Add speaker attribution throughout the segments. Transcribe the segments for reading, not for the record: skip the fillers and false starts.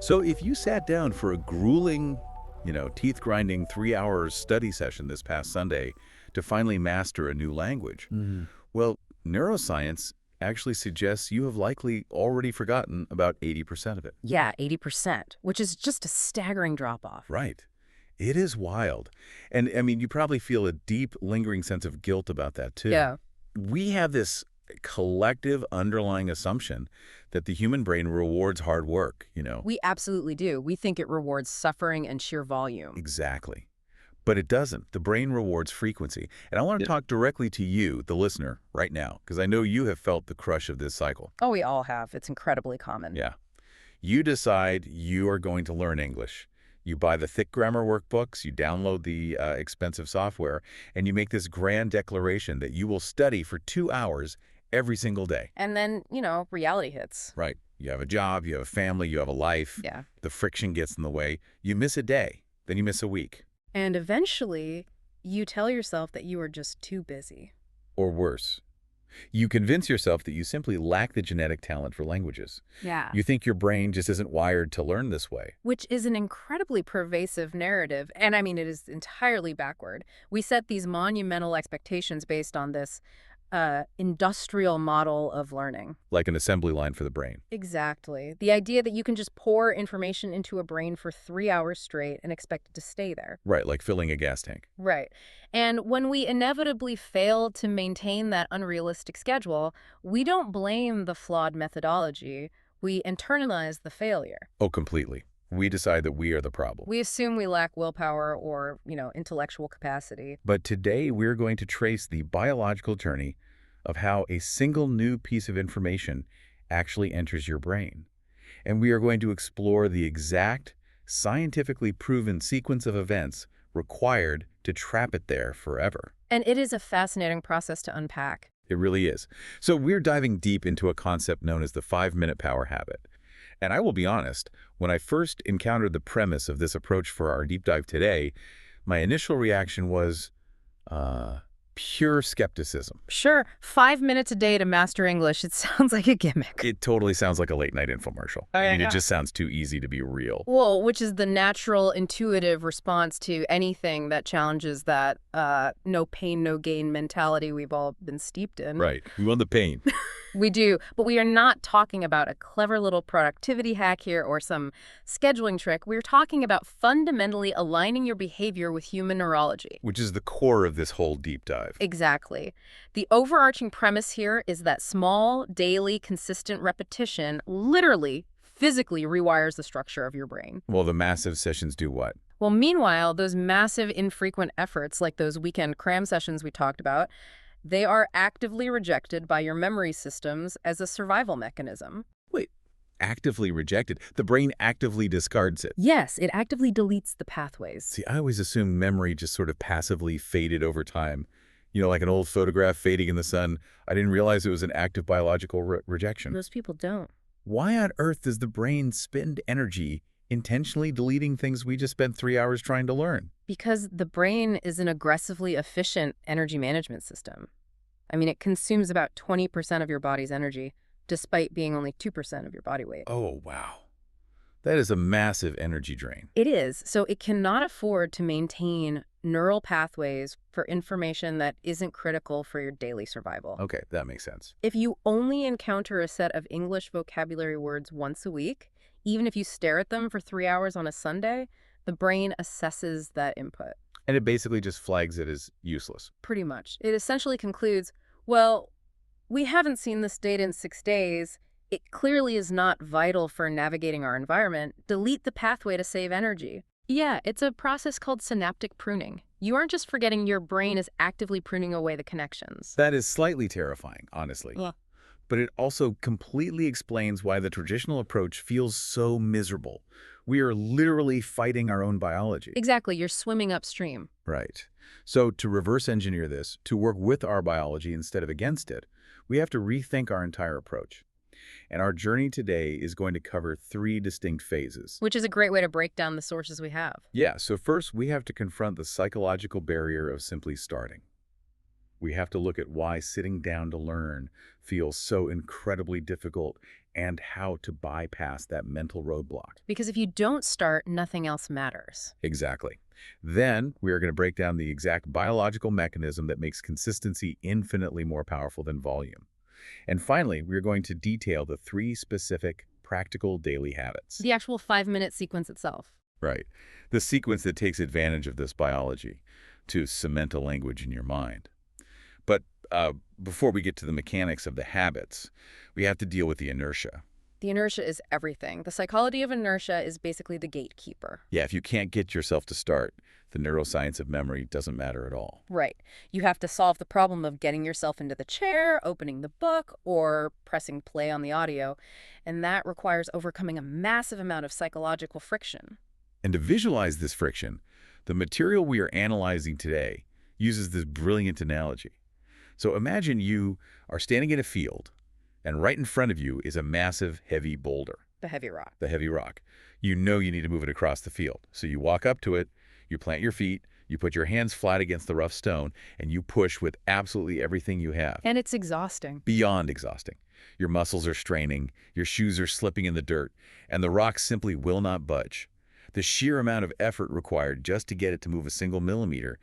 Speaker 1: So if you sat down for a grueling, teeth-grinding 3 hours study session this past Sunday to finally master a new language,
Speaker 2: Mhm.
Speaker 1: well, neuroscience actually suggests you have likely already forgotten about 80% of it.
Speaker 2: Yeah, 80%, which is just a staggering drop-off.
Speaker 1: Right. It is wild. And I mean, you probably feel a deep, lingering sense of guilt about that too.
Speaker 2: Yeah.
Speaker 1: We have this collective underlying assumption that the human brain rewards hard work.
Speaker 2: We absolutely do. We think it rewards suffering and sheer volume.
Speaker 1: Exactly. But it doesn't. The brain rewards frequency. And I want to
Speaker 2: Yeah.
Speaker 1: talk directly to you, the listener, right now, because I know you have felt the crush of this cycle.
Speaker 2: Oh, we all have. It's incredibly common.
Speaker 1: Yeah. You decide you are going to learn English. You buy the thick grammar workbooks, you download the expensive software, and you make this grand declaration that you will study for 2 hours every single day.
Speaker 2: And then, reality hits.
Speaker 1: Right. You have a job, you have a family, you have a life.
Speaker 2: Yeah.
Speaker 1: The friction gets in the way. You miss a day, then you miss a week.
Speaker 2: And eventually, you tell yourself that you are just too busy.
Speaker 1: Or worse. You convince yourself that you simply lack the genetic talent for languages.
Speaker 2: Yeah.
Speaker 1: You think your brain just isn't wired to learn this way.
Speaker 2: Which is an incredibly pervasive narrative. And I mean, it is entirely backward. We set these monumental expectations based on this industrial model of learning.
Speaker 1: Like an assembly line for the brain.
Speaker 2: Exactly. The idea that you can just pour information into a brain for 3 hours straight and expect it to stay there.
Speaker 1: Right, like filling a gas tank.
Speaker 2: Right. And when we inevitably fail to maintain that unrealistic schedule, we don't blame the flawed methodology. We internalize the failure.
Speaker 1: Oh, completely. We decide that we are the problem.
Speaker 2: We assume we lack willpower or, intellectual capacity.
Speaker 1: But today we're going to trace the biological journey of how a single new piece of information actually enters your brain. And we are going to explore the exact, scientifically proven sequence of events required to trap it there forever.
Speaker 2: And it is a fascinating process to unpack.
Speaker 1: It really is. So we're diving deep into a concept known as the 5-minute power habit. And I will be honest, when I first encountered the premise of this approach for our deep dive today, my initial reaction was pure skepticism.
Speaker 2: Sure, 5 minutes a day to master English. It sounds like a gimmick.
Speaker 1: It totally sounds like a late-night infomercial. I mean, it just sounds too easy to be real.
Speaker 2: Well, which is the natural, intuitive response to anything that challenges that no pain, no gain mentality we've all been steeped in.
Speaker 1: Right. We want the pain.
Speaker 2: We do, but we are not talking about a clever little productivity hack here or some scheduling trick. We're talking about fundamentally aligning your behavior with human neurology.
Speaker 1: Which is the core of this whole deep dive.
Speaker 2: Exactly. The overarching premise here is that small, daily, consistent repetition literally, physically rewires the structure of your brain.
Speaker 1: Well, the massive sessions do what?
Speaker 2: Well, meanwhile, those massive, infrequent efforts, like those weekend cram sessions we talked about, they are actively rejected by your memory systems as a survival mechanism.
Speaker 1: Wait, actively rejected? The brain actively discards it?
Speaker 2: Yes, it actively deletes the pathways.
Speaker 1: See, I always assumed memory just sort of passively faded over time. Like an old photograph fading in the sun. I didn't realize it was an active biological rejection.
Speaker 2: Most people don't.
Speaker 1: Why on earth does the brain spend energy intentionally deleting things we just spent 3 hours trying to learn?
Speaker 2: Because the brain is an aggressively efficient energy management system. I mean, it consumes about 20% of your body's energy, despite being only 2% of your body weight.
Speaker 1: Oh, wow. That is a massive energy drain.
Speaker 2: It is. So it cannot afford to maintain neural pathways for information that isn't critical for your daily survival.
Speaker 1: Okay, that makes sense.
Speaker 2: If you only encounter a set of English vocabulary words once a week, even if you stare at them for 3 hours on a Sunday, the brain assesses that input.
Speaker 1: And it basically just flags it as useless.
Speaker 2: Pretty much. It essentially concludes, well, we haven't seen this data in 6 days. It clearly is not vital for navigating our environment. Delete the pathway to save energy. Yeah, it's a process called synaptic pruning. You aren't just forgetting, your brain is actively pruning away the connections.
Speaker 1: That is slightly terrifying, honestly.
Speaker 2: Yeah.
Speaker 1: But it also completely explains why the traditional approach feels so miserable. We are literally fighting our own biology.
Speaker 2: Exactly, you're swimming upstream.
Speaker 1: Right. So to reverse engineer this, to work with our biology instead of against it, we have to rethink our entire approach. And our journey today is going to cover 3 distinct phases.
Speaker 2: Which is a great way to break down the sources we have.
Speaker 1: Yeah, so first we have to confront the psychological barrier of simply starting. We have to look at why sitting down to learn feels so incredibly difficult and how to bypass that mental roadblock.
Speaker 2: Because if you don't start, nothing else matters.
Speaker 1: Exactly. Then we are going to break down the exact biological mechanism that makes consistency infinitely more powerful than volume. And finally, we are going to detail the 3 specific practical daily habits.
Speaker 2: The actual 5-minute sequence itself.
Speaker 1: Right. The sequence that takes advantage of this biology to cement a language in your mind. But before we get to the mechanics of the habits, we have to deal with the inertia.
Speaker 2: The inertia is everything. The psychology of inertia is basically the gatekeeper.
Speaker 1: Yeah, if you can't get yourself to start, the neuroscience of memory doesn't matter at all.
Speaker 2: Right. You have to solve the problem of getting yourself into the chair, opening the book, or pressing play on the audio, and that requires overcoming a massive amount of psychological friction.
Speaker 1: And to visualize this friction, the material we are analyzing today uses this brilliant analogy. So imagine you are standing in a field, and right in front of you is a massive, heavy boulder.
Speaker 2: The heavy rock.
Speaker 1: The heavy rock. You know you need to move it across the field. So you walk up to it, you plant your feet, you put your hands flat against the rough stone, and you push with absolutely everything you have.
Speaker 2: And it's exhausting.
Speaker 1: Beyond exhausting. Your muscles are straining, your shoes are slipping in the dirt, and the rock simply will not budge. The sheer amount of effort required just to get it to move a single millimeter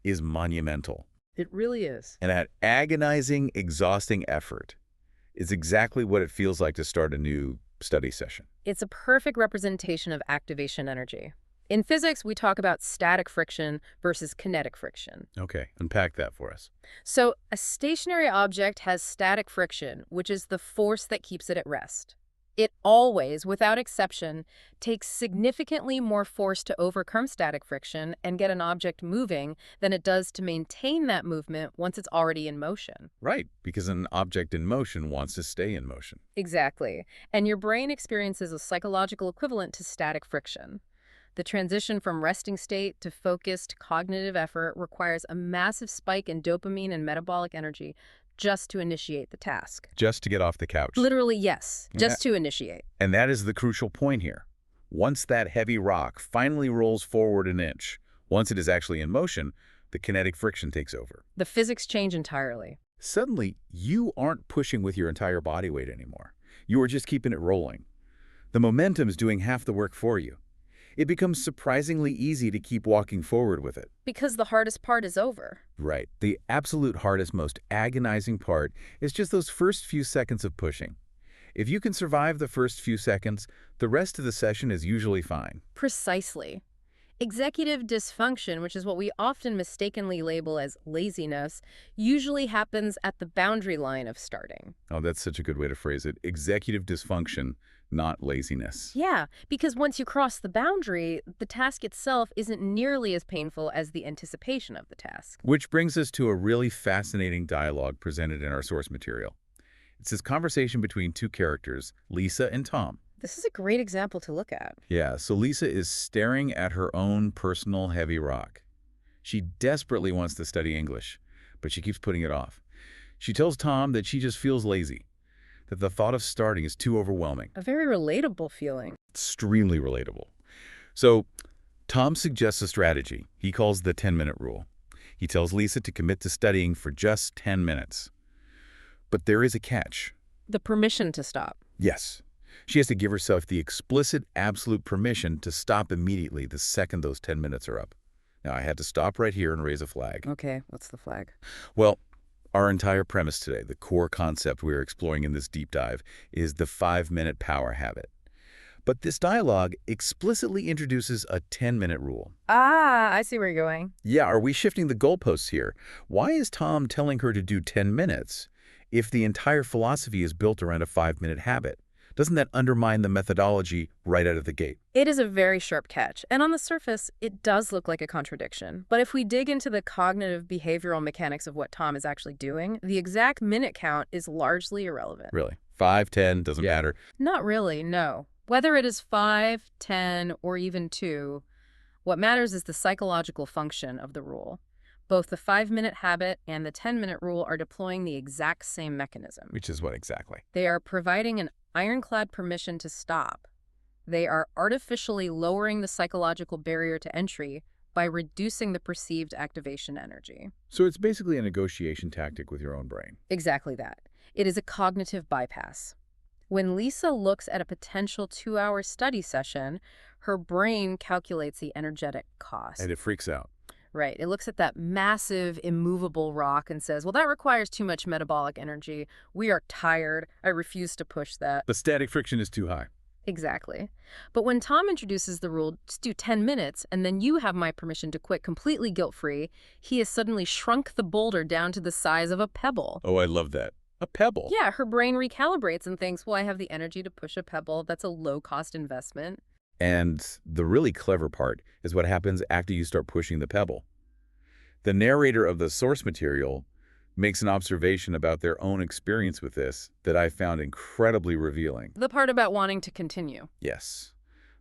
Speaker 1: is monumental.
Speaker 2: It really is.
Speaker 1: And that agonizing, exhausting effort is exactly what it feels like to start a new study session.
Speaker 2: It's a perfect representation of activation energy. In physics, we talk about static friction versus kinetic friction.
Speaker 1: Okay, unpack that for us.
Speaker 2: So, a stationary object has static friction, which is the force that keeps it at rest. It always, without exception, takes significantly more force to overcome static friction and get an object moving than it does to maintain that movement once it's already in motion.
Speaker 1: Right, because an object in motion wants to stay in motion.
Speaker 2: Exactly. And your brain experiences a psychological equivalent to static friction. The transition from resting state to focused cognitive effort requires a massive spike in dopamine and metabolic energy just to initiate the task.
Speaker 1: Just to get off the couch.
Speaker 2: Literally, yes, just to initiate.
Speaker 1: And that is the crucial point here. Once that heavy rock finally rolls forward an inch, once it is actually in motion, the kinetic friction takes over.
Speaker 2: The physics change entirely.
Speaker 1: Suddenly, you aren't pushing with your entire body weight anymore. You are just keeping it rolling. The momentum is doing half the work for you. It becomes surprisingly easy to keep walking forward with it.
Speaker 2: Because the hardest part is over.
Speaker 1: Right. The absolute hardest, most agonizing part is just those first few seconds of pushing. If you can survive the first few seconds, the rest of the session is usually fine.
Speaker 2: Precisely. Executive dysfunction, which is what we often mistakenly label as laziness, usually happens at the boundary line of starting.
Speaker 1: Oh, that's such a good way to phrase it. Executive dysfunction, not laziness.
Speaker 2: Yeah, because once you cross the boundary, the task itself isn't nearly as painful as the anticipation of the task.
Speaker 1: Which brings us to a really fascinating dialogue presented in our source material. It's this conversation between 2 characters, Lisa and Tom.
Speaker 2: This is a great example to look at.
Speaker 1: Yeah, so Lisa is staring at her own personal heavy rock. She desperately wants to study English, but she keeps putting it off. She tells Tom that she just feels lazy, that the thought of starting is too overwhelming.
Speaker 2: A very relatable feeling.
Speaker 1: Extremely relatable. So Tom suggests a strategy he calls the 10-minute rule. He tells Lisa to commit to studying for just 10 minutes. But there is a catch.
Speaker 2: The permission to stop.
Speaker 1: Yes. She has to give herself the explicit, absolute permission to stop immediately the second those 10 minutes are up. Now, I had to stop right here and raise a flag.
Speaker 2: Okay, what's the flag?
Speaker 1: Well, our entire premise today, the core concept we're exploring in this deep dive, is the 5-minute power habit. But this dialogue explicitly introduces a 10-minute rule.
Speaker 2: Ah, I see where you're going.
Speaker 1: Yeah, are we shifting the goalposts here? Why is Tom telling her to do 10 minutes if the entire philosophy is built around a 5-minute habit? Doesn't that undermine the methodology right out of the gate?
Speaker 2: It is a very sharp catch, and on the surface, it does look like a contradiction. But if we dig into the cognitive behavioral mechanics of what Tom is actually doing, the exact minute count is largely irrelevant.
Speaker 1: Really? 5, 10, doesn't matter?
Speaker 2: Not really, no. Whether it is 5, 10, or even 2, what matters is the psychological function of the rule. Both the 5-minute habit and the 10-minute rule are deploying the exact same mechanism.
Speaker 1: Which is what exactly?
Speaker 2: They are providing an ironclad permission to stop. They are artificially lowering the psychological barrier to entry by reducing the perceived activation energy.
Speaker 1: So it's basically a negotiation tactic with your own brain.
Speaker 2: Exactly that. It is a cognitive bypass. When Lisa looks at a potential 2-hour study session, her brain calculates the energetic cost.
Speaker 1: And it freaks out.
Speaker 2: Right. It looks at that massive, immovable rock and says, well, that requires too much metabolic energy. We are tired. I refuse to push that.
Speaker 1: The static friction is too high.
Speaker 2: Exactly. But when Tom introduces the rule, just do 10 minutes, and then you have my permission to quit completely guilt-free, he has suddenly shrunk the boulder down to the size of a pebble.
Speaker 1: Oh, I love that. A pebble.
Speaker 2: Yeah, her brain recalibrates and thinks, well, I have the energy to push a pebble. That's a low-cost investment.
Speaker 1: And the really clever part is what happens after you start pushing the pebble. The narrator of the source material makes an observation about their own experience with this that I found incredibly revealing.
Speaker 2: The part about wanting to continue.
Speaker 1: Yes.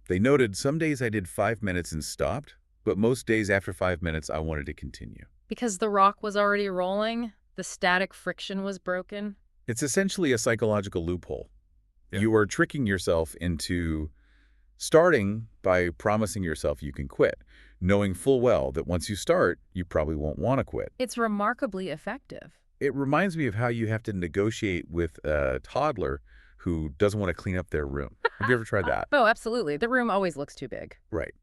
Speaker 1: They noted some days I did 5 minutes and stopped, but most days after 5 minutes I wanted to continue.
Speaker 2: Because the rock was already rolling, the static friction was broken.
Speaker 1: It's essentially a psychological loophole.
Speaker 3: Yeah.
Speaker 1: You are tricking yourself into starting by promising yourself you can quit, knowing full well that once you start, you probably won't want to quit.
Speaker 2: It's remarkably effective.
Speaker 1: It reminds me of how you have to negotiate with a toddler who doesn't want to clean up their room. Have you ever tried that?
Speaker 2: Oh, absolutely. The room always looks too big.
Speaker 1: Right.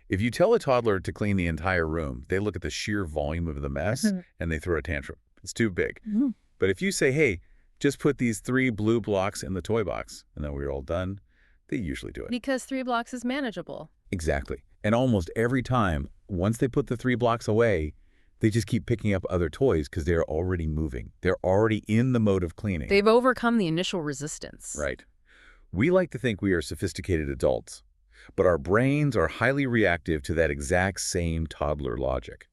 Speaker 1: If you tell a toddler to clean the entire room, they look at the sheer volume of the mess and they throw a tantrum. It's too big. But if you say, hey, just put these 3 blue blocks in the toy box, and then we're all done, they usually do it.
Speaker 2: Because 3 blocks is manageable.
Speaker 1: Exactly. And almost every time, once they put the 3 blocks away, they just keep picking up other toys because they're already moving. They're already in the mode of cleaning.
Speaker 2: They've overcome the initial resistance.
Speaker 1: Right. We like to think we are sophisticated adults, but our brains are highly reactive to that exact same toddler logic.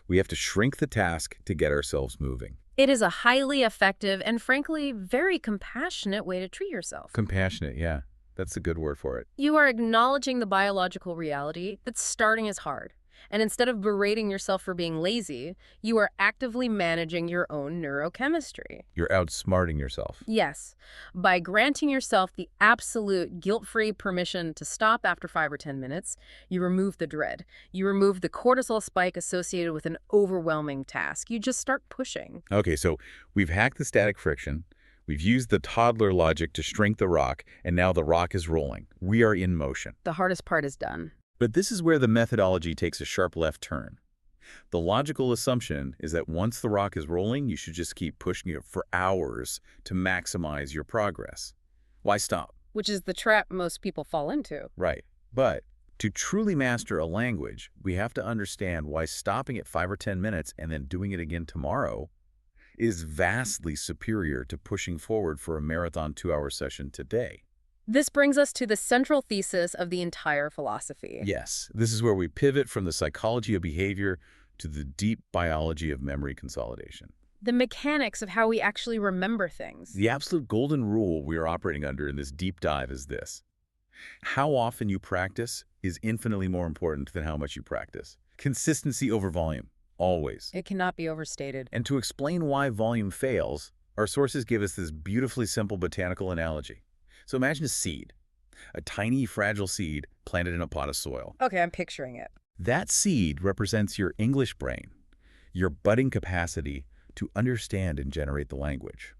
Speaker 1: We have to shrink the task to get ourselves moving.
Speaker 2: It is a highly effective and, frankly, very compassionate way to treat yourself.
Speaker 1: Compassionate, yeah. That's a good word for it.
Speaker 2: You are acknowledging the biological reality that starting is hard. And instead of berating yourself for being lazy, you are actively managing your own neurochemistry.
Speaker 1: You're outsmarting yourself.
Speaker 2: Yes, by granting yourself the absolute guilt-free permission to stop after 5 or 10 minutes, you remove the dread. You remove the cortisol spike associated with an overwhelming task. You just start pushing.
Speaker 1: Okay, so we've hacked the static friction. We've used the toddler logic to shrink the rock, and now the rock is rolling. We are in motion.
Speaker 2: The hardest part is done.
Speaker 1: But this is where the methodology takes a sharp left turn. The logical assumption is that once the rock is rolling, you should just keep pushing it for hours to maximize your progress. Why stop?
Speaker 2: Which is the trap most people fall into.
Speaker 1: Right. But to truly master a language, we have to understand why stopping at 5 or 10 minutes and then doing it again tomorrow is vastly superior to pushing forward for a marathon 2-hour session today.
Speaker 2: This brings us to the central thesis of the entire philosophy.
Speaker 1: Yes, this is where we pivot from the psychology of behavior to the deep biology of memory consolidation.
Speaker 2: The mechanics of how we actually remember things.
Speaker 1: The absolute golden rule we are operating under in this deep dive is this. How often you practice is infinitely more important than how much you practice. Consistency over volume, always.
Speaker 2: It cannot be overstated.
Speaker 1: And to explain why volume fails, our sources give us this beautifully simple botanical analogy. So imagine a seed, a tiny, fragile seed planted in a pot of soil.
Speaker 2: Okay, I'm picturing it.
Speaker 1: That seed represents your English brain, your budding capacity to understand and generate the language.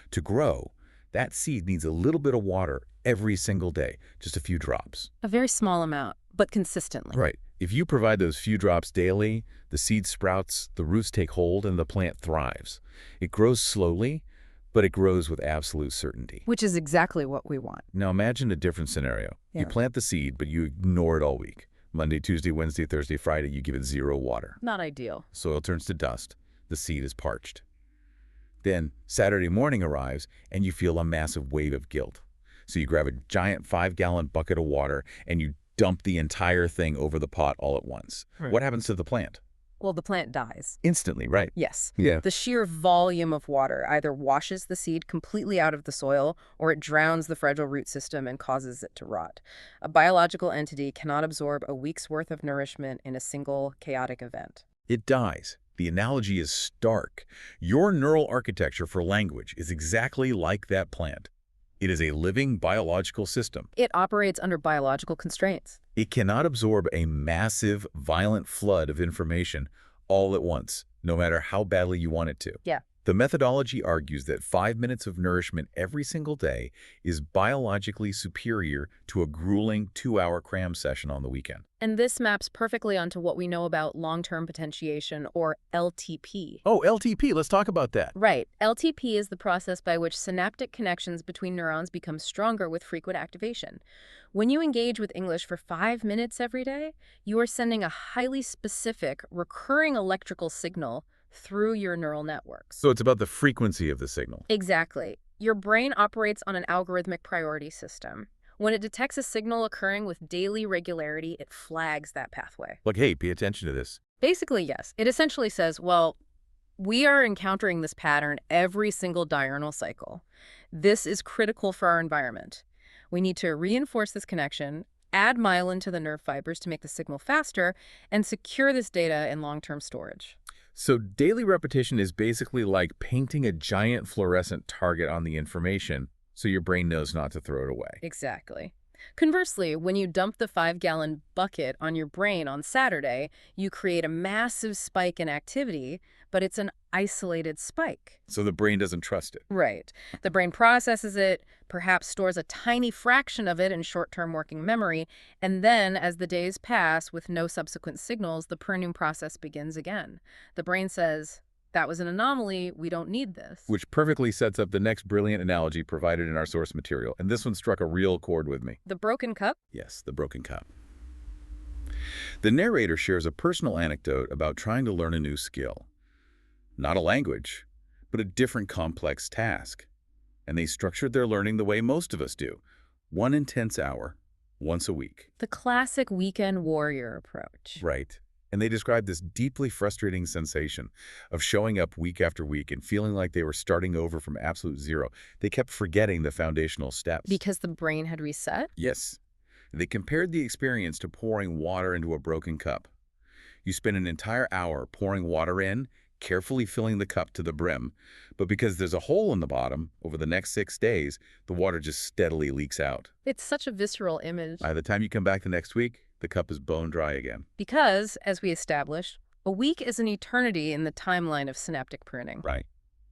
Speaker 1: To grow, that seed needs a little bit of water every single day, just a few drops.
Speaker 2: A very small amount, but consistently.
Speaker 1: Right. If you provide those few drops daily, the seed sprouts, the roots take hold, and the plant thrives. It grows slowly, but it grows with absolute certainty.
Speaker 2: Which is exactly what we want.
Speaker 1: Now imagine a different scenario.
Speaker 2: Yeah.
Speaker 1: You plant the seed, but you ignore it all week. Monday, Tuesday, Wednesday, Thursday, Friday, you give it 0 water.
Speaker 2: Not ideal.
Speaker 1: Soil turns to dust. The seed is parched. Then Saturday morning arrives, and you feel a massive wave of guilt. So you grab a giant 5-gallon bucket of water, and you dump the entire thing over the pot all at once.
Speaker 3: Right.
Speaker 1: What happens to the plant?
Speaker 2: Well, the plant dies.
Speaker 1: Instantly, right?
Speaker 2: Yes.
Speaker 1: Yeah.
Speaker 2: The sheer volume of water either washes the seed completely out of the soil or it drowns the fragile root system and causes it to rot. A biological entity cannot absorb a week's worth of nourishment in a single chaotic event.
Speaker 1: It dies. The analogy is stark. Your neural architecture for language is exactly like that plant. It is a living biological system.
Speaker 2: It operates under biological constraints.
Speaker 1: It cannot absorb a massive, violent flood of information all at once, no matter how badly you want it to.
Speaker 2: Yeah.
Speaker 1: The methodology argues that 5 minutes of nourishment every single day is biologically superior to a grueling 2-hour cram session on the weekend.
Speaker 2: And this maps perfectly onto what we know about long-term potentiation, or LTP.
Speaker 1: Oh, LTP, let's talk about that.
Speaker 2: Right. LTP is the process by which synaptic connections between neurons become stronger with frequent activation. When you engage with English for 5 minutes every day, you are sending a highly specific, recurring electrical signal through your neural networks.
Speaker 1: So it's about the frequency of the signal.
Speaker 2: Exactly. Your brain operates on an algorithmic priority system. When it detects a signal occurring with daily regularity, it flags that pathway.
Speaker 1: Like, hey, pay attention to this.
Speaker 2: Basically, yes. It essentially says, well, we are encountering this pattern every single diurnal cycle. This is critical for our environment. We need to reinforce this connection, add myelin to the nerve fibers to make the signal faster, and secure this data in long-term storage.
Speaker 1: So daily repetition is basically like painting a giant fluorescent target on the information so your brain knows not to throw it away.
Speaker 2: Exactly. Conversely, when you dump the 5-gallon bucket on your brain on Saturday, you create a massive spike in activity, but it's an isolated spike.
Speaker 1: So the brain doesn't trust it.
Speaker 2: Right. The brain processes it, perhaps stores a tiny fraction of it in short-term working memory, and then, as the days pass with no subsequent signals, the pruning process begins again. The brain says, that was an anomaly, we don't need this.
Speaker 1: Which perfectly sets up the next brilliant analogy provided in our source material. And this one struck a real chord with me.
Speaker 2: The broken cup?
Speaker 1: Yes, the broken cup. The narrator shares a personal anecdote about trying to learn a new skill. Not a language, but a different complex task. And they structured their learning the way most of us do. One intense hour, once a week.
Speaker 2: The classic weekend warrior approach.
Speaker 1: Right. And they described this deeply frustrating sensation of showing up week after week and feeling like they were starting over from absolute zero. They kept forgetting the foundational steps.
Speaker 2: Because the brain had reset?
Speaker 1: Yes. They compared the experience to pouring water into a broken cup. You spend an entire hour pouring water in, carefully filling the cup to the brim, but because there's a hole in the bottom, over the next 6 days, the water just steadily leaks out.
Speaker 2: It's such a visceral image.
Speaker 1: By the time you come back the next week, the cup is bone dry again.
Speaker 2: Because, as we established, a week is an eternity in the timeline of synaptic pruning.
Speaker 1: Right.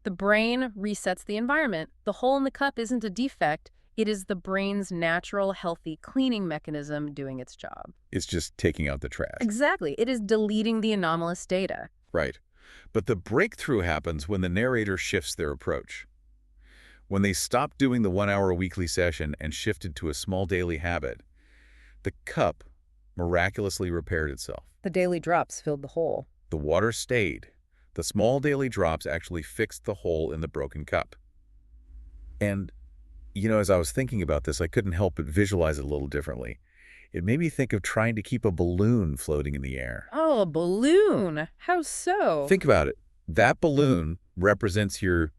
Speaker 2: The brain resets the environment. The hole in the cup isn't a defect. It is the brain's natural, healthy cleaning mechanism doing its job.
Speaker 1: It's just taking out the trash.
Speaker 2: Exactly. It is deleting the anomalous data.
Speaker 1: Right. But the breakthrough happens when the narrator shifts their approach. When they stop doing the 1-hour weekly session and shifted to a small daily habit, the cup miraculously repaired itself.
Speaker 2: The daily drops filled the hole.
Speaker 1: The water stayed. The small daily drops actually fixed the hole in the broken cup. And, as I was thinking about this, I couldn't help but visualize it a little differently. It made me think of trying to keep a balloon floating in the air.
Speaker 2: Oh, a balloon. How so?
Speaker 1: Think about it. That balloon represents your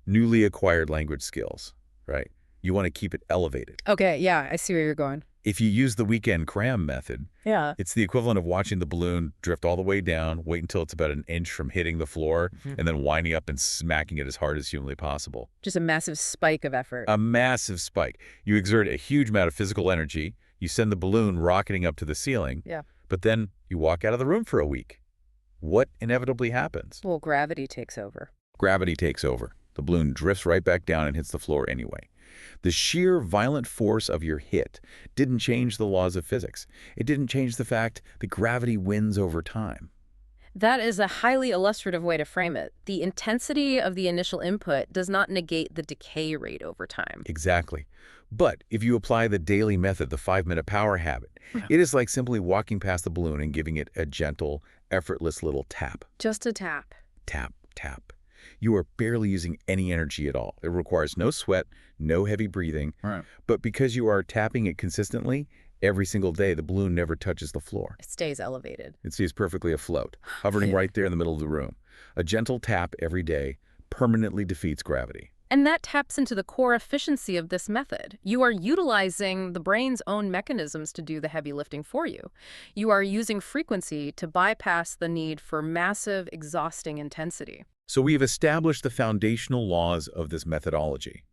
Speaker 1: newly acquired language skills, right? You want to keep it elevated.
Speaker 2: Okay, yeah, I see where you're going.
Speaker 1: If you use the weekend cram method,
Speaker 2: Yeah.
Speaker 1: it's the equivalent of watching the balloon drift all the way down, wait until it's about an inch from hitting the floor, and then winding up and smacking it as hard as humanly possible.
Speaker 2: Just a massive spike of effort.
Speaker 1: A massive spike. You exert a huge amount of physical energy, you send the balloon rocketing up to the ceiling,
Speaker 2: Yeah.
Speaker 1: but then you walk out of the room for a week. What inevitably happens?
Speaker 2: Well, gravity takes over.
Speaker 1: Gravity takes over. The balloon drifts right back down and hits the floor anyway. The sheer violent force of your hit didn't change the laws of physics. It didn't change the fact that gravity wins over time.
Speaker 2: That is a highly illustrative way to frame it. The intensity of the initial input does not negate the decay rate over time.
Speaker 1: Exactly. But if you apply the daily method, the 5-minute power habit, it is like simply walking past the balloon and giving it a gentle, effortless little tap.
Speaker 2: Just a tap.
Speaker 1: Tap, tap. You are barely using any energy at all. It requires no sweat, no heavy breathing.
Speaker 3: Right.
Speaker 1: But because you are tapping it consistently, every single day, the balloon never touches the floor.
Speaker 2: It stays elevated.
Speaker 1: It stays perfectly afloat, hovering right there in the middle of the room. A gentle tap every day permanently defeats gravity.
Speaker 2: And that taps into the core efficiency of this method. You are utilizing the brain's own mechanisms to do the heavy lifting for you. You are using frequency to bypass the need for massive, exhausting intensity.
Speaker 1: So we have established the foundational laws of this methodology.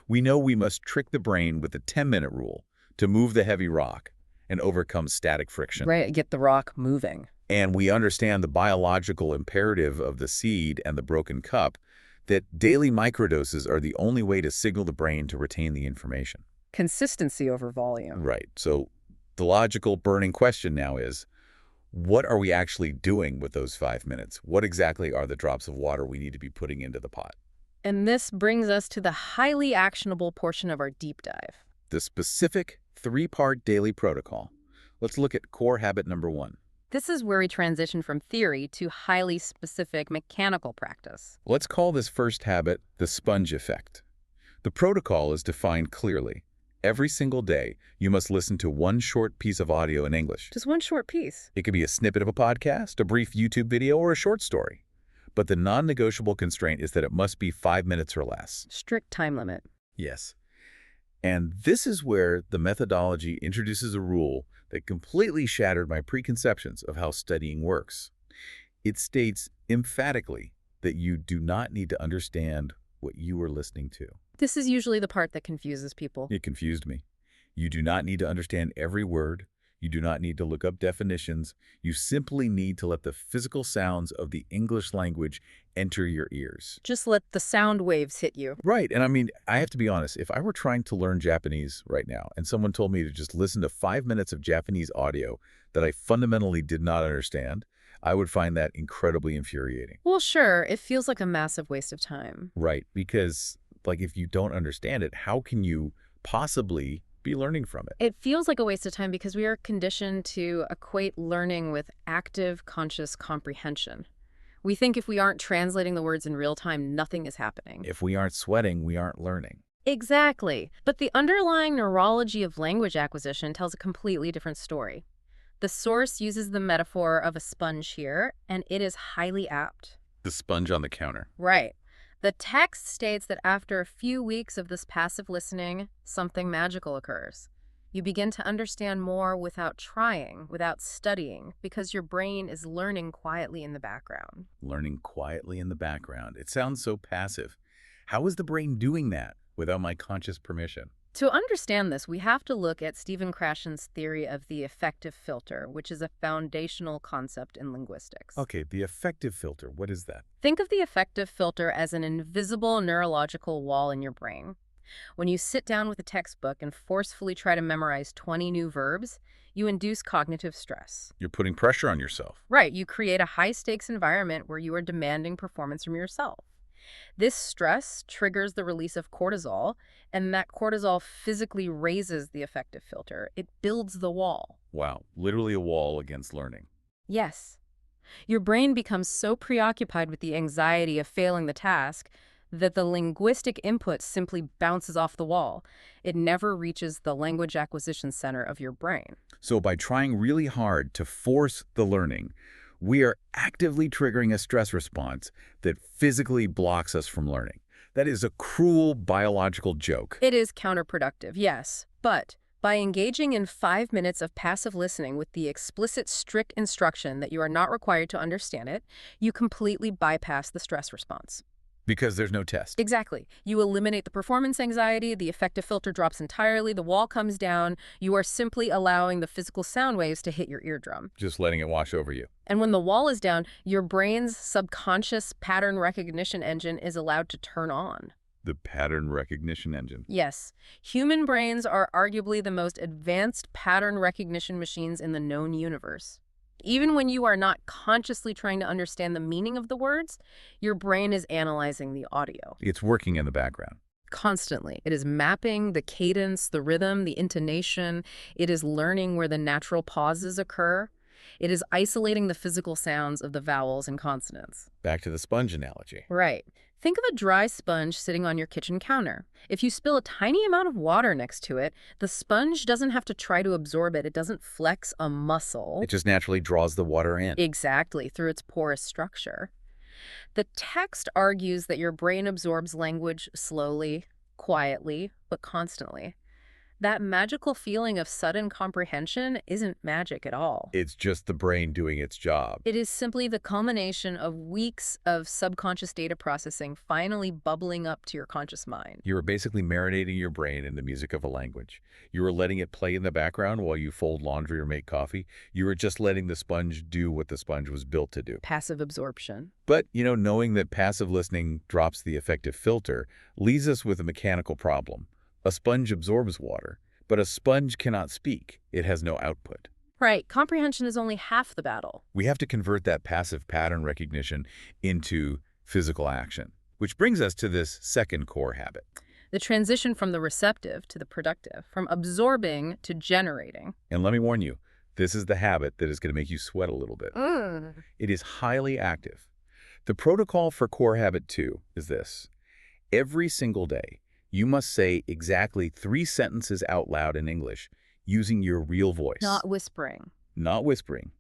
Speaker 1: We know we must trick the brain with the 10-minute rule to move the heavy rock, and overcome static friction.
Speaker 2: Right, get the rock moving.
Speaker 1: And we understand the biological imperative of the seed and the broken cup, that daily microdoses are the only way to signal the brain to retain the information.
Speaker 2: Consistency over volume.
Speaker 1: Right. So the logical burning question now is, what are we actually doing with those 5 minutes? What exactly are the drops of water we need to be putting into the pot?
Speaker 2: And this brings us to the highly actionable portion of our deep dive.
Speaker 1: The specific 3-part daily protocol. Let's look at core habit number 1.
Speaker 2: This is where we transition from theory to highly specific mechanical practice.
Speaker 1: Let's call this first habit the sponge effect. The protocol is defined clearly. Every single day, you must listen to one short piece of audio in English.
Speaker 2: Just one short piece.
Speaker 1: It could be a snippet of a podcast, a brief YouTube video, or a short story. But the non-negotiable constraint is that it must be 5 minutes or less.
Speaker 2: Strict time limit.
Speaker 1: Yes. And this is where the methodology introduces a rule that completely shattered my preconceptions of how studying works. It states emphatically that you do not need to understand what you are listening to.
Speaker 2: This is usually the part that confuses people.
Speaker 1: It confused me. You do not need to understand every word. You do not need to look up definitions. You simply need to let the physical sounds of the English language enter your ears.
Speaker 2: Just let the sound waves hit you.
Speaker 1: Right. And I mean, I have to be honest, if I were trying to learn Japanese right now and someone told me to just listen to 5 minutes of Japanese audio that I fundamentally did not understand, I would find that incredibly infuriating.
Speaker 2: Well, sure, it feels like a massive waste of time.
Speaker 1: Right. Because, like, if you don't understand it, how can you possibly be learning from it?
Speaker 2: It feels like a waste of time because we are conditioned to equate learning with active, conscious comprehension. We think if we aren't translating the words in real time, nothing is happening.
Speaker 1: If we aren't sweating, we aren't learning.
Speaker 2: Exactly. But the underlying neurology of language acquisition tells a completely different story. The source uses the metaphor of a sponge here, and it is highly apt.
Speaker 1: The sponge on the counter.
Speaker 2: Right. The text states that after a few weeks of this passive listening, something magical occurs. You begin to understand more without trying, without studying, because your brain is learning quietly in the background.
Speaker 1: Learning quietly in the background. It sounds so passive. How is the brain doing that without my conscious permission?
Speaker 2: To understand this, we have to look at Stephen Krashen's theory of the affective filter, which is a foundational concept in linguistics.
Speaker 1: Okay, the affective filter. What is that?
Speaker 2: Think of the affective filter as an invisible neurological wall in your brain. When you sit down with a textbook and forcefully try to memorize 20 new verbs, you induce cognitive stress.
Speaker 1: You're putting pressure on yourself.
Speaker 2: Right, you create a high-stakes environment where you are demanding performance from yourself. This stress triggers the release of cortisol, and that cortisol physically raises the affective filter. It builds the wall.
Speaker 1: Wow, literally a wall against learning.
Speaker 2: Yes. Your brain becomes so preoccupied with the anxiety of failing the task that the linguistic input simply bounces off the wall. It never reaches the language acquisition center of your brain.
Speaker 1: So by trying really hard to force the learning, we are actively triggering a stress response that physically blocks us from learning. That is a cruel biological joke.
Speaker 2: It is counterproductive, yes, but by engaging in 5 minutes of passive listening with the explicit, strict instruction that you are not required to understand it, you completely bypass the stress response.
Speaker 1: Because there's no test.
Speaker 2: Exactly. You eliminate the performance anxiety, the affective filter drops entirely, the wall comes down, you are simply allowing the physical sound waves to hit your eardrum.
Speaker 1: Just letting it wash over you.
Speaker 2: And when the wall is down, your brain's subconscious pattern recognition engine is allowed to turn on.
Speaker 1: The pattern recognition engine.
Speaker 2: Yes. Human brains are arguably the most advanced pattern recognition machines in the known universe. Even when you are not consciously trying to understand the meaning of the words, your brain is analyzing the audio.
Speaker 1: It's working in the background.
Speaker 2: Constantly. It is mapping the cadence, the rhythm, the intonation. It is learning where the natural pauses occur. It is isolating the physical sounds of the vowels and consonants.
Speaker 1: Back to the sponge analogy.
Speaker 2: Right. Think of a dry sponge sitting on your kitchen counter. If you spill a tiny amount of water next to it, the sponge doesn't have to try to absorb it. It doesn't flex a muscle.
Speaker 1: It just naturally draws the water in.
Speaker 2: Exactly, through its porous structure. The text argues that your brain absorbs language slowly, quietly, but constantly. That magical feeling of sudden comprehension isn't magic at all.
Speaker 1: It's just the brain doing its job.
Speaker 2: It is simply the culmination of weeks of subconscious data processing finally bubbling up to your conscious mind.
Speaker 1: You are basically marinating your brain in the music of a language. You are letting it play in the background while you fold laundry or make coffee. You are just letting the sponge do what the sponge was built to do.
Speaker 2: Passive absorption.
Speaker 1: But, knowing that passive listening drops the effective filter leaves us with a mechanical problem. A sponge absorbs water, but a sponge cannot speak. It has no output.
Speaker 2: Right, comprehension is only half the battle.
Speaker 1: We have to convert that passive pattern recognition into physical action, which brings us to this second core habit.
Speaker 2: The transition from the receptive to the productive, from absorbing to generating.
Speaker 1: And let me warn you, this is the habit that is going to make you sweat a little bit. It is highly active. The protocol for core habit 2 is this. Every single day, you must say exactly 3 sentences out loud in English using your real voice.
Speaker 2: Not whispering.
Speaker 1: Not whispering.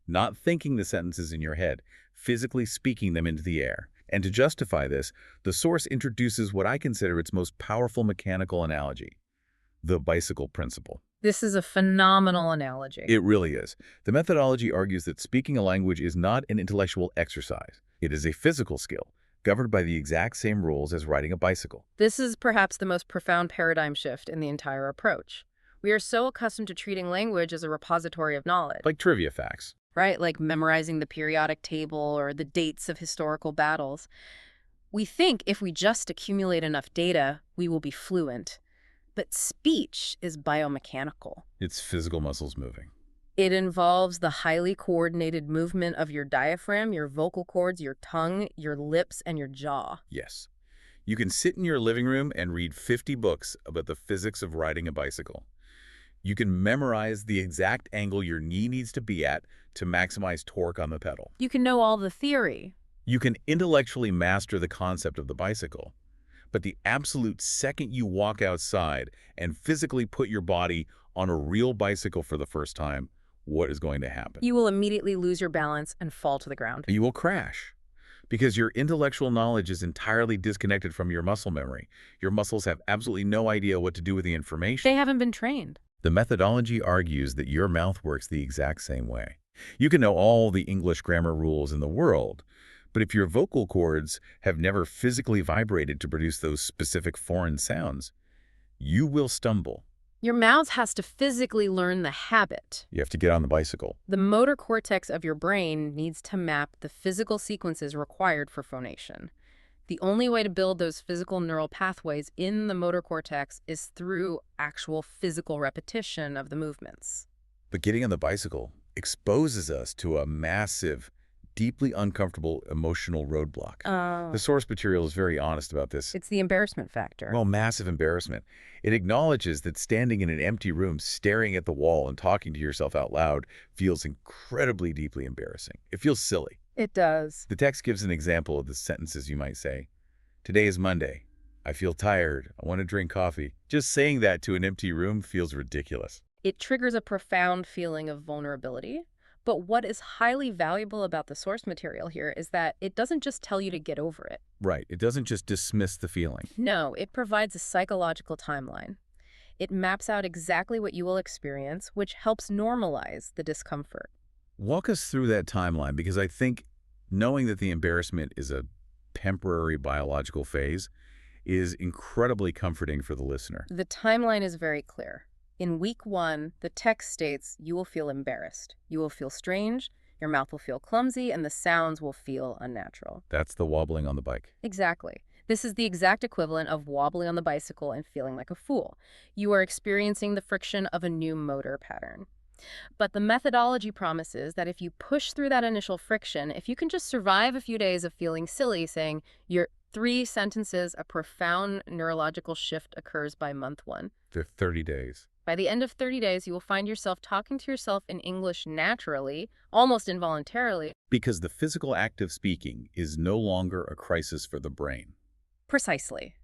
Speaker 1: Not thinking the sentences in your head, physically speaking them into the air. And to justify this, the source introduces what I consider its most powerful mechanical analogy, the bicycle principle.
Speaker 2: This is a phenomenal analogy.
Speaker 1: It really is. The methodology argues that speaking a language is not an intellectual exercise. It is a physical skill, governed by the exact same rules as riding a bicycle.
Speaker 2: This is perhaps the most profound paradigm shift in the entire approach. We are so accustomed to treating language as a repository of knowledge.
Speaker 1: Like trivia facts.
Speaker 2: Right? Like memorizing the periodic table or the dates of historical battles. We think if we just accumulate enough data, we will be fluent. But speech is biomechanical.
Speaker 1: It's physical muscles moving.
Speaker 2: It involves the highly coordinated movement of your diaphragm, your vocal cords, your tongue, your lips, and your jaw.
Speaker 1: Yes. You can sit in your living room and read 50 books about the physics of riding a bicycle. You can memorize the exact angle your knee needs to be at to maximize torque on the pedal.
Speaker 2: You can know all the theory.
Speaker 1: You can intellectually master the concept of the bicycle. But the absolute second you walk outside and physically put your body on a real bicycle for the first time, what is going to happen?
Speaker 2: You will immediately lose your balance and fall to the ground.
Speaker 1: You will crash. Because your intellectual knowledge is entirely disconnected from your muscle memory. Your muscles have absolutely no idea what to do with the information.
Speaker 2: They haven't been trained.
Speaker 1: The methodology argues that your mouth works the exact same way. You can know all the English grammar rules in the world, but if your vocal cords have never physically vibrated to produce those specific foreign sounds, you will stumble.
Speaker 2: Your mouth has to physically learn the habit.
Speaker 1: You have to get on the bicycle.
Speaker 2: The motor cortex of your brain needs to map the physical sequences required for phonation. The only way to build those physical neural pathways in the motor cortex is through actual physical repetition of the movements.
Speaker 1: But getting on the bicycle exposes us to a massive, deeply uncomfortable emotional roadblock. The source material is very honest about this.
Speaker 2: It's the embarrassment factor.
Speaker 1: Well, massive embarrassment. It acknowledges that standing in an empty room, staring at the wall and talking to yourself out loud feels incredibly deeply embarrassing. It feels silly.
Speaker 2: It does.
Speaker 1: The text gives an example of the sentences you might say. Today is Monday. I feel tired. I want to drink coffee. Just saying that to an empty room feels ridiculous.
Speaker 2: It triggers a profound feeling of vulnerability. But what is highly valuable about the source material here is that it doesn't just tell you to get over it.
Speaker 1: Right. It doesn't just dismiss the feeling.
Speaker 2: No, it provides a psychological timeline. It maps out exactly what you will experience, which helps normalize the discomfort.
Speaker 1: Walk us through that timeline, because I think knowing that the embarrassment is a temporary biological phase is incredibly comforting for the listener.
Speaker 2: The timeline is very clear. In week 1, the text states you will feel embarrassed. You will feel strange, your mouth will feel clumsy, and the sounds will feel unnatural.
Speaker 1: That's the wobbling on the bike.
Speaker 2: Exactly. This is the exact equivalent of wobbling on the bicycle and feeling like a fool. You are experiencing the friction of a new motor pattern. But the methodology promises that if you push through that initial friction, if you can just survive a few days of feeling silly, saying your 3 sentences, a profound neurological shift occurs by month 1.
Speaker 1: The 30 days.
Speaker 2: By the end of 30 days, you will find yourself talking to yourself in English naturally, almost involuntarily.
Speaker 1: Because the physical act of speaking is no longer a crisis for the brain.
Speaker 2: Precisely.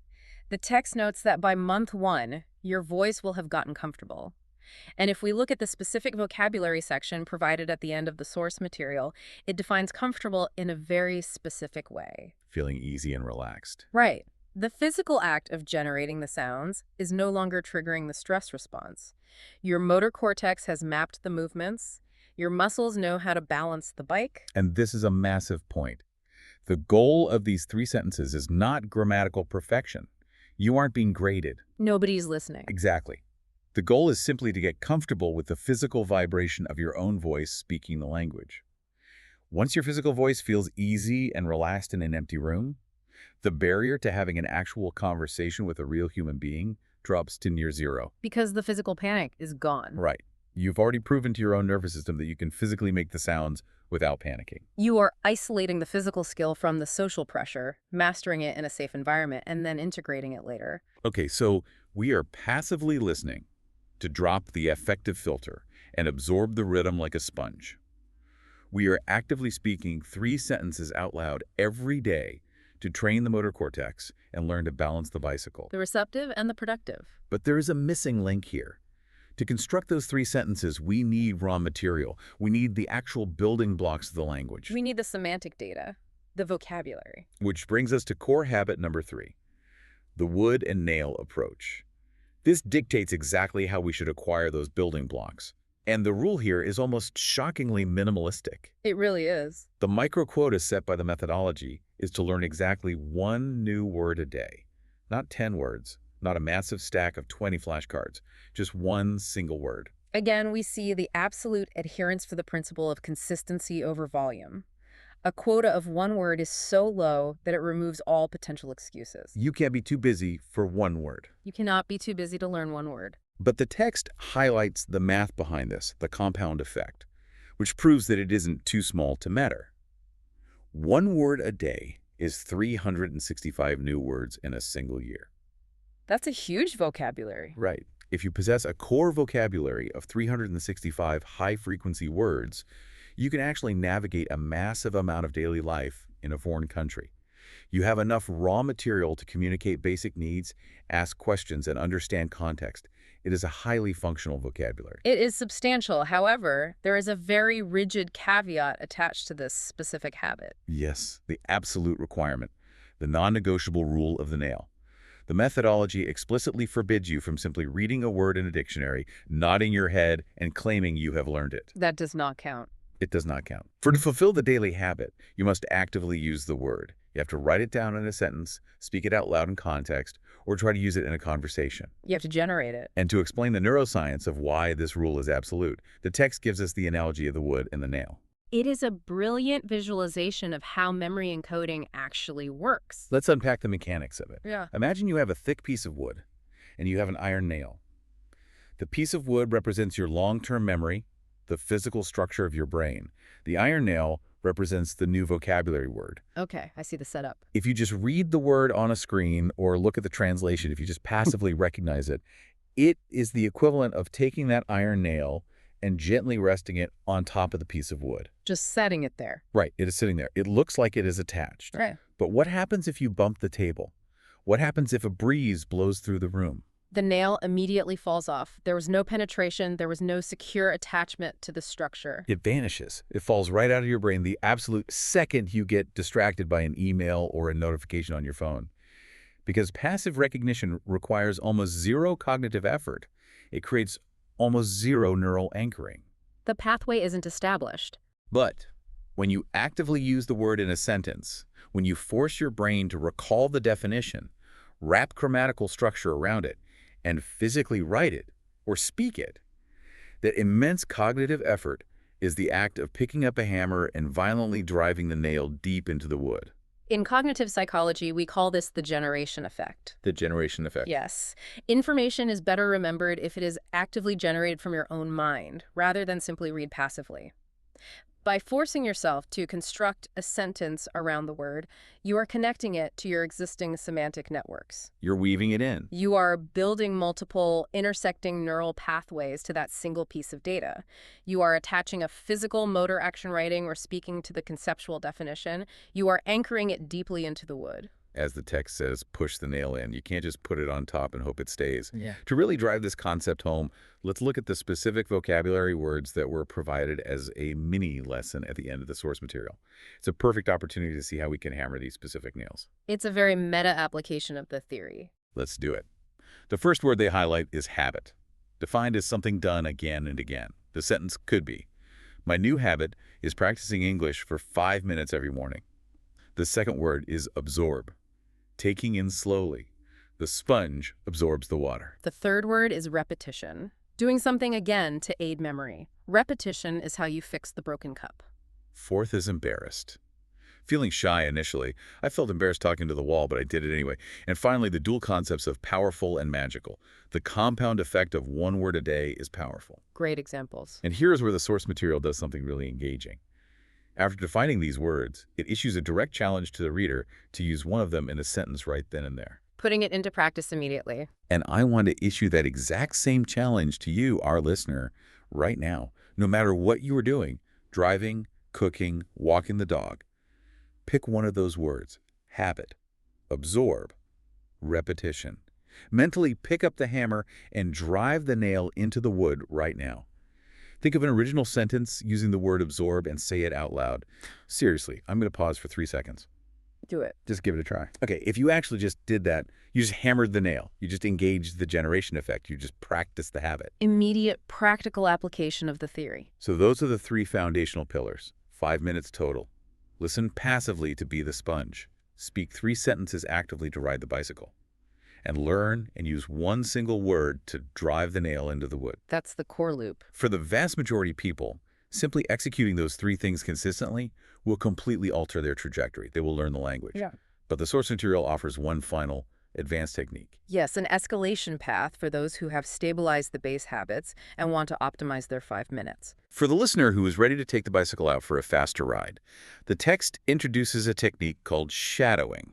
Speaker 2: The text notes that by month 1, your voice will have gotten comfortable. And if we look at the specific vocabulary section provided at the end of the source material, it defines comfortable in a very specific way.
Speaker 1: Feeling easy and relaxed.
Speaker 2: Right. The physical act of generating the sounds is no longer triggering the stress response. Your motor cortex has mapped the movements. Your muscles know how to balance the bike.
Speaker 1: And this is a massive point. The goal of these 3 sentences is not grammatical perfection. You aren't being graded.
Speaker 2: Nobody's listening.
Speaker 1: Exactly. The goal is simply to get comfortable with the physical vibration of your own voice speaking the language. Once your physical voice feels easy and relaxed in an empty room, the barrier to having an actual conversation with a real human being drops to near zero.
Speaker 2: Because the physical panic is gone.
Speaker 1: Right. You've already proven to your own nervous system that you can physically make the sounds without panicking.
Speaker 2: You are isolating the physical skill from the social pressure, mastering it in a safe environment, and then integrating it later.
Speaker 1: Okay, so we are passively listening to drop the affective filter and absorb the rhythm like a sponge. We are actively speaking 3 sentences out loud every day to train the motor cortex and learn to balance the bicycle.
Speaker 2: The receptive and the productive.
Speaker 1: But there is a missing link here. To construct those 3 sentences, we need raw material. We need the actual building blocks of the language.
Speaker 2: We need the semantic data, the vocabulary.
Speaker 1: Which brings us to core habit number 3, the wood and nail approach. This dictates exactly how we should acquire those building blocks. And the rule here is almost shockingly minimalistic.
Speaker 2: It really is.
Speaker 1: The micro quota set by the methodology is to learn exactly 1 new word a day. Not 10 words, not a massive stack of 20 flashcards, just 1 single word.
Speaker 2: Again, we see the absolute adherence for the principle of consistency over volume. A quota of 1 word is so low that it removes all potential excuses.
Speaker 1: You can't be too busy for 1 word.
Speaker 2: You cannot be too busy to learn 1 word.
Speaker 1: But the text highlights the math behind this, the compound effect, which proves that it isn't too small to matter. 1 word a day is 365 new words in a single year.
Speaker 2: That's a huge vocabulary.
Speaker 1: Right. If you possess a core vocabulary of 365 high-frequency words, you can actually navigate a massive amount of daily life in a foreign country. You have enough raw material to communicate basic needs, ask questions, and understand context. It is a highly functional vocabulary.
Speaker 2: It is substantial. However, there is a very rigid caveat attached to this specific habit.
Speaker 1: Yes, the absolute requirement, the non-negotiable rule of the nail. The methodology explicitly forbids you from simply reading a word in a dictionary, nodding your head, and claiming you have learned it.
Speaker 2: That does not count.
Speaker 1: It does not count. To fulfill the daily habit, you must actively use the word. You have to write it down in a sentence, speak it out loud in context, or try to use it in a conversation.
Speaker 2: You have to generate it.
Speaker 1: And to explain the neuroscience of why this rule is absolute, the text gives us the analogy of the wood and the nail.
Speaker 2: It is a brilliant visualization of how memory encoding actually works.
Speaker 1: Let's unpack the mechanics of it.
Speaker 2: Yeah.
Speaker 1: Imagine you have a thick piece of wood, and you have an iron nail. The piece of wood represents your long-term memory, the physical structure of your brain. The iron nail represents the new vocabulary word.
Speaker 2: Okay, I see the setup.
Speaker 1: If you just read the word on a screen or look at the translation, if you just passively recognize it, it is the equivalent of taking that iron nail and gently resting it on top of the piece of wood.
Speaker 2: Just setting it there.
Speaker 1: Right, it is sitting there. It looks like it is attached.
Speaker 2: Right.
Speaker 1: But what happens if you bump the table? What happens if a breeze blows through the room?
Speaker 2: The nail immediately falls off. There was no penetration. There was no secure attachment to the structure.
Speaker 1: It vanishes. It falls right out of your brain the absolute second you get distracted by an email or a notification on your phone. Because passive recognition requires almost zero cognitive effort. It creates almost zero neural anchoring.
Speaker 2: The pathway isn't established.
Speaker 1: But when you actively use the word in a sentence, when you force your brain to recall the definition, wrap grammatical structure around it, and physically write it or speak it, that immense cognitive effort is the act of picking up a hammer and violently driving the nail deep into the wood.
Speaker 2: In cognitive psychology, we call this the generation effect.
Speaker 1: The generation effect.
Speaker 2: Yes. Information is better remembered if it is actively generated from your own mind, rather than simply read passively. By forcing yourself to construct a sentence around the word, you are connecting it to your existing semantic networks.
Speaker 1: You're weaving it in.
Speaker 2: You are building multiple intersecting neural pathways to that single piece of data. You are attaching a physical motor action writing or speaking to the conceptual definition. You are anchoring it deeply into the wood.
Speaker 1: as the text says, push the nail in. You can't just put it on top and hope it stays.
Speaker 3: Yeah.
Speaker 1: To really drive this concept home, let's look at the specific vocabulary words that were provided as a mini lesson at the end of the source material. It's a perfect opportunity to see how we can hammer these specific nails.
Speaker 2: It's a very meta application of the theory.
Speaker 1: Let's do it. The first word they highlight is habit, defined as something done again and again. The sentence could be, my new habit is practicing English for 5 minutes every morning. The second word is absorb, taking in slowly. The sponge absorbs the water.
Speaker 2: The third word is repetition, doing something again to aid memory. Repetition is how you fix the broken cup.
Speaker 1: Fourth is embarrassed. Feeling shy initially, I felt embarrassed talking to the wall, but I did it anyway. And finally, the dual concepts of powerful and magical. The compound effect of one word a day is powerful.
Speaker 2: Great examples.
Speaker 1: And here's where the source material does something really engaging. After defining these words, it issues a direct challenge to the reader to use one of them in a sentence right then and there.
Speaker 2: Putting it into practice immediately.
Speaker 1: And I want to issue that exact same challenge to you, our listener, right now. No matter what you are doing, driving, cooking, walking the dog, pick one of those words, habit, absorb, repetition. Mentally pick up the hammer and drive the nail into the wood right now. Think of an original sentence using the word absorb and say it out loud. Seriously, I'm going to pause for 3 seconds.
Speaker 2: Do it.
Speaker 1: Just give it a try. Okay, if you actually just did that, you just hammered the nail. You just engaged the generation effect. You just practiced the habit.
Speaker 2: Immediate, practical application of the theory.
Speaker 1: So those are the 3 foundational pillars. 5 minutes total. Listen passively to be the sponge. Speak 3 sentences actively to ride the bicycle. And learn and use one single word to drive the nail into the wood.
Speaker 2: That's the core loop.
Speaker 1: For the vast majority of people, simply executing those 3 things consistently will completely alter their trajectory. They will learn the language.
Speaker 2: Yeah.
Speaker 1: But the source material offers one final advanced technique.
Speaker 2: Yes, an escalation path for those who have stabilized the base habits and want to optimize their 5 minutes.
Speaker 1: For the listener who is ready to take the bicycle out for a faster ride, the text introduces a technique called shadowing.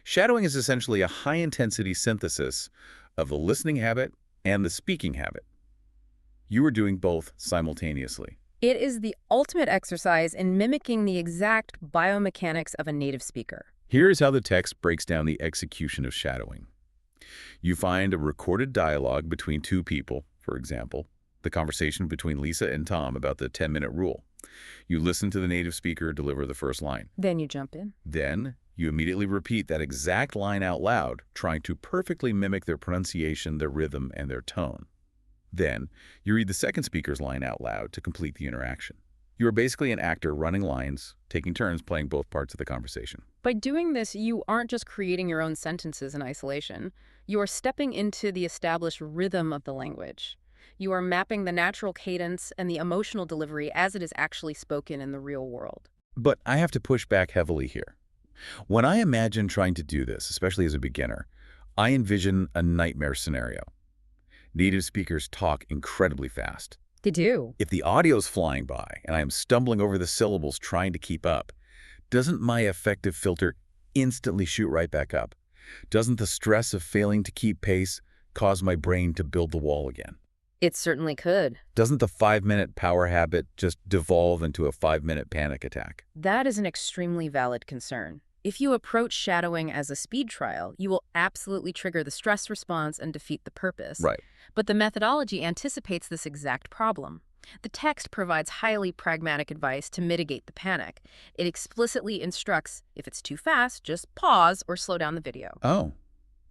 Speaker 1: Shadowing is essentially a high-intensity synthesis of the listening habit and the speaking habit. You are doing both simultaneously.
Speaker 2: It is the ultimate exercise in mimicking the exact biomechanics of a native speaker.
Speaker 1: Here's how the text breaks down the execution of shadowing. You find a recorded dialogue between 2 people, for example, the conversation between Lisa and Tom about the 10-minute rule. You listen to the native speaker deliver the first line.
Speaker 2: Then you jump in.
Speaker 1: Then, you immediately repeat that exact line out loud, trying to perfectly mimic their pronunciation, their rhythm, and their tone. Then, you read the second speaker's line out loud to complete the interaction. You are basically an actor running lines, taking turns playing both parts of the conversation.
Speaker 2: By doing this, you aren't just creating your own sentences in isolation. You are stepping into the established rhythm of the language. You are mapping the natural cadence and the emotional delivery as it is actually spoken in the real world.
Speaker 1: But I have to push back heavily here. When I imagine trying to do this, especially as a beginner, I envision a nightmare scenario. Native speakers talk incredibly fast.
Speaker 2: They do.
Speaker 1: If the audio's flying by and I am stumbling over the syllables trying to keep up, doesn't my affective filter instantly shoot right back up? Doesn't the stress of failing to keep pace cause my brain to build the wall again?
Speaker 2: It certainly could.
Speaker 1: Doesn't the 5-minute power habit just devolve into a 5-minute panic attack?
Speaker 2: That is an extremely valid concern. If you approach shadowing as a speed trial, you will absolutely trigger the stress response and defeat the purpose.
Speaker 1: Right.
Speaker 2: But the methodology anticipates this exact problem. The text provides highly pragmatic advice to mitigate the panic. It explicitly instructs, if it's too fast, just pause or slow down the video.
Speaker 1: Oh.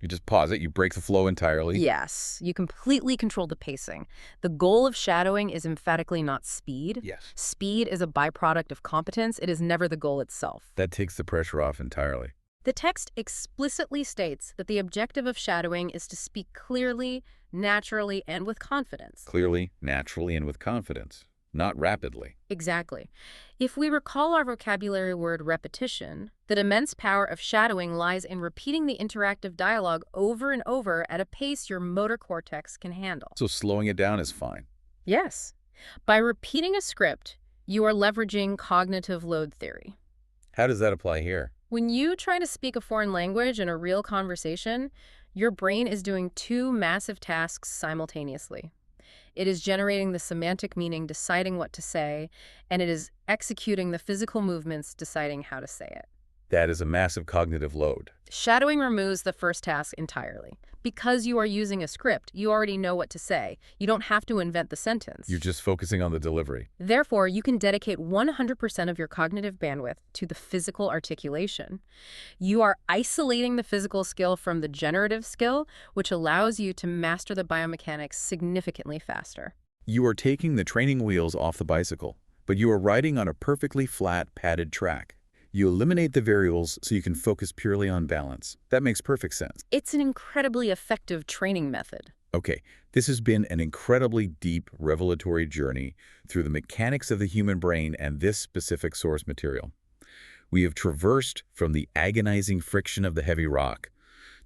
Speaker 1: You just pause it, you break the flow entirely?
Speaker 2: Yes, you completely control the pacing. The goal of shadowing is emphatically not speed.
Speaker 1: Yes.
Speaker 2: Speed is a byproduct of competence. It is never the goal itself.
Speaker 1: That takes the pressure off entirely.
Speaker 2: The text explicitly states that the objective of shadowing is to speak clearly, naturally, and with confidence.
Speaker 1: Clearly, naturally, and with confidence. Not rapidly.
Speaker 2: Exactly. If we recall our vocabulary word repetition, the immense power of shadowing lies in repeating the interactive dialogue over and over at a pace your motor cortex can handle.
Speaker 1: So slowing it down is fine.
Speaker 2: Yes. By repeating a script, you are leveraging cognitive load theory.
Speaker 1: How does that apply here?
Speaker 2: When you try to speak a foreign language in a real conversation, your brain is doing 2 massive tasks simultaneously. It is generating the semantic meaning, deciding what to say, and it is executing the physical movements, deciding how to say it.
Speaker 1: That is a massive cognitive load.
Speaker 2: Shadowing removes the first task entirely. Because you are using a script, you already know what to say. You don't have to invent the sentence.
Speaker 1: You're just focusing on the delivery.
Speaker 2: Therefore, you can dedicate 100% of your cognitive bandwidth to the physical articulation. You are isolating the physical skill from the generative skill, which allows you to master the biomechanics significantly faster.
Speaker 1: You are taking the training wheels off the bicycle, but you are riding on a perfectly flat, padded track. You eliminate the variables so you can focus purely on balance. That makes perfect sense.
Speaker 2: It's an incredibly effective training method.
Speaker 1: Okay, this has been an incredibly deep, revelatory journey through the mechanics of the human brain and this specific source material. We have traversed from the agonizing friction of the heavy rock,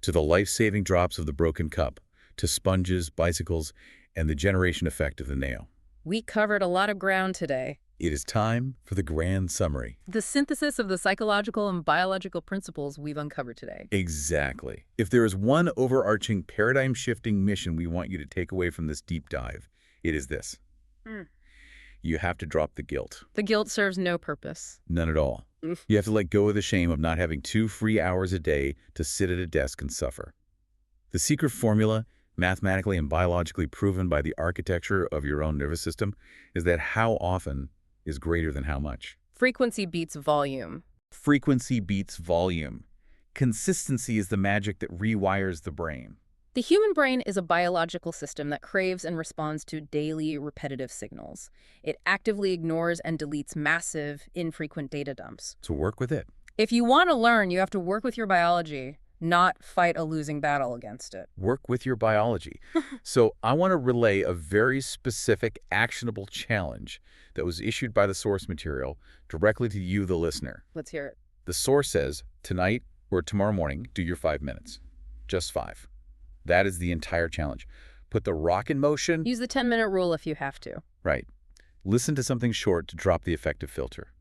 Speaker 1: to the life-saving drops of the broken cup, to sponges, bicycles, and the generation effect of the nail.
Speaker 2: We covered a lot of ground today.
Speaker 1: It is time for the grand summary.
Speaker 2: The synthesis of the psychological and biological principles we've uncovered today.
Speaker 1: Exactly. If there is one overarching paradigm-shifting mission we want you to take away from this deep dive, it is this. You have to drop the guilt.
Speaker 2: The guilt serves no purpose.
Speaker 1: None at all. You have to let go of the shame of not having 2 free hours a day to sit at a desk and suffer. The secret formula, mathematically and biologically proven by the architecture of your own nervous system, is that how often is greater than how much.
Speaker 2: Frequency beats volume.
Speaker 1: Frequency beats volume. Consistency is the magic that rewires the brain.
Speaker 2: The human brain is a biological system that craves and responds to daily, repetitive signals. It actively ignores and deletes massive, infrequent data dumps.
Speaker 1: So work with it.
Speaker 2: If you want to learn, you have to work with your biology, not fight a losing battle against it.
Speaker 1: Work with your biology. So I want to relay a very specific, actionable challenge that was issued by the source material directly to you, the listener.
Speaker 2: Let's hear it.
Speaker 1: The source says, tonight or tomorrow morning, do your 5 minutes. Just 5. That is the entire challenge. Put the rock in motion.
Speaker 2: Use the 10-minute rule if you have to.
Speaker 1: Right. Listen to something short to drop the effective filter.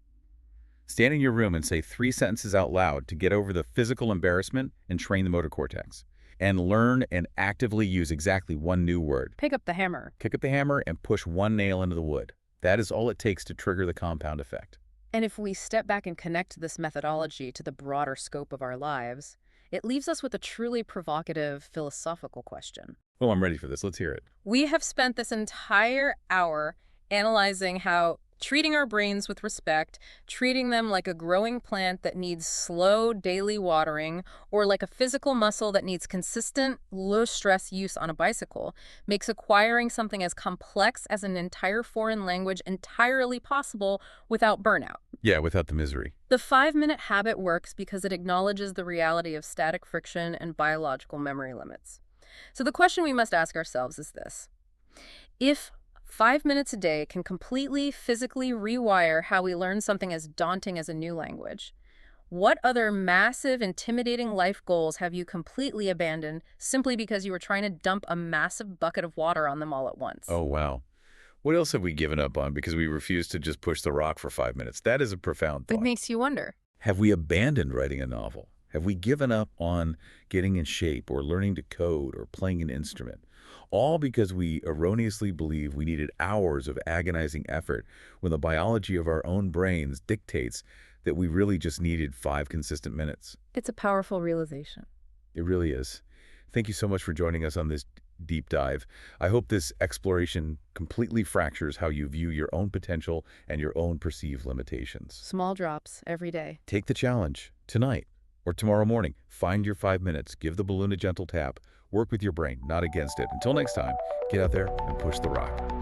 Speaker 1: Stand in your room and say 3 sentences out loud to get over the physical embarrassment and train the motor cortex. And learn and actively use exactly 1 new word.
Speaker 2: Pick up the hammer.
Speaker 1: Pick up the hammer and push 1 nail into the wood. That is all it takes to trigger the compound effect.
Speaker 2: And if we step back and connect this methodology to the broader scope of our lives, it leaves us with a truly provocative philosophical question.
Speaker 1: Well, I'm ready for this. Let's hear it.
Speaker 2: We have spent this entire hour analyzing how treating our brains with respect, treating them like a growing plant that needs slow daily watering, or like a physical muscle that needs consistent, low-stress use on a bicycle, makes acquiring something as complex as an entire foreign language entirely possible without burnout.
Speaker 1: Yeah, without the misery.
Speaker 2: The 5-minute habit works because it acknowledges the reality of static friction and biological memory limits. So the question we must ask ourselves is this. If 5 minutes a day can completely physically rewire how we learn something as daunting as a new language, what other massive, intimidating life goals have you completely abandoned simply because you were trying to dump a massive bucket of water on them all at once?
Speaker 1: Oh, wow. What else have we given up on because we refused to just push the rock for 5 minutes? That is a profound thought.
Speaker 2: It makes you wonder.
Speaker 1: Have we abandoned writing a novel? Have we given up on getting in shape or learning to code or playing an instrument? All because we erroneously believe we needed hours of agonizing effort when the biology of our own brains dictates that we really just needed 5 consistent minutes.
Speaker 2: It's a powerful realization.
Speaker 1: It really is. Thank you so much for joining us on this deep dive. I hope this exploration completely fractures how you view your own potential and your own perceived limitations.
Speaker 2: Small drops every day.
Speaker 1: Take the challenge tonight or tomorrow morning. Find your 5 minutes. Give the balloon a gentle tap. Work with your brain, not against it. Until next time, get out there and push the rock.